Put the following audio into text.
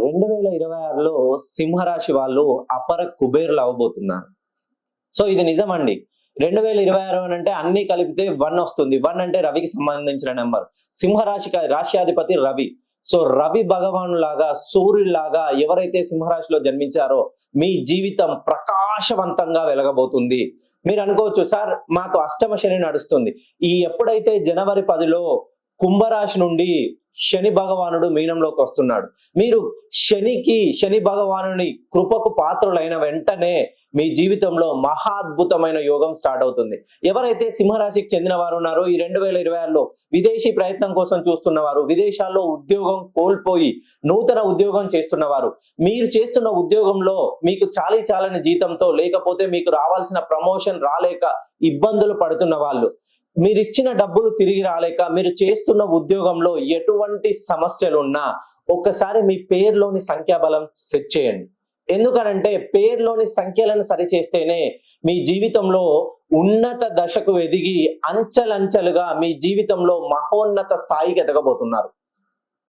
2026లో సింహరాశి వాళ్ళు అపర కుబేరులు అవ్వబోతున్నారు. సో ఇది నిజమండి. 2026 అనంటే అన్ని కలిపితే 1 వస్తుంది. 1 అంటే రవికి సంబంధించిన నంబర్. రాశ్యాధిపతి రవి. సో రవి భగవానులాగా, సూర్యుడిలాగా ఎవరైతే సింహరాశిలో జన్మించారో మీ జీవితం ప్రకాశవంతంగా వెలగబోతుంది. మీరు అనుకోవచ్చు, సార్ మాకు అష్టమ శని నడుస్తుంది. ఎప్పుడైతే జనవరి 10లో కుంభరాశి నుండి శని భగవానుడు మీనంలోకి వస్తున్నాడు. మీరు శని భగవానుని కృపకు పాత్రులైన వెంటనే మీ జీవితంలో మహా అద్భుతమైన యోగం స్టార్ట్ అవుతుంది. ఎవరైతే సింహరాశికి చెందిన వారు ఉన్నారో ఈ 2026లో విదేశీ ప్రయత్నం కోసం చూస్తున్నవారు, విదేశాల్లో ఉద్యోగం కోల్పోయి నూతన ఉద్యోగం చేస్తున్నవారు, మీరు చేస్తున్న ఉద్యోగంలో మీకు చాలని జీతంతో, లేకపోతే మీకు రావాల్సిన ప్రమోషన్ రాలేక ఇబ్బందులు పడుతున్న వాళ్ళు, మీరిచ్చిన డబ్బులు తిరిగి రాలేక, మీరు చేస్తున్న ఉద్యోగంలో ఎటువంటి సమస్యలున్నా ఒక్కసారి మీ పేరులోని సంఖ్యాబలం సెట్ చేయండి. ఎందుకనంటే పేరులోని సంఖ్యలను సరిచేస్తేనే మీ జీవితంలో ఉన్నత దశకు ఎదిగి అంచెలంచెలుగా మీ జీవితంలో మహోన్నత స్థాయికి ఎదగబోతున్నారు.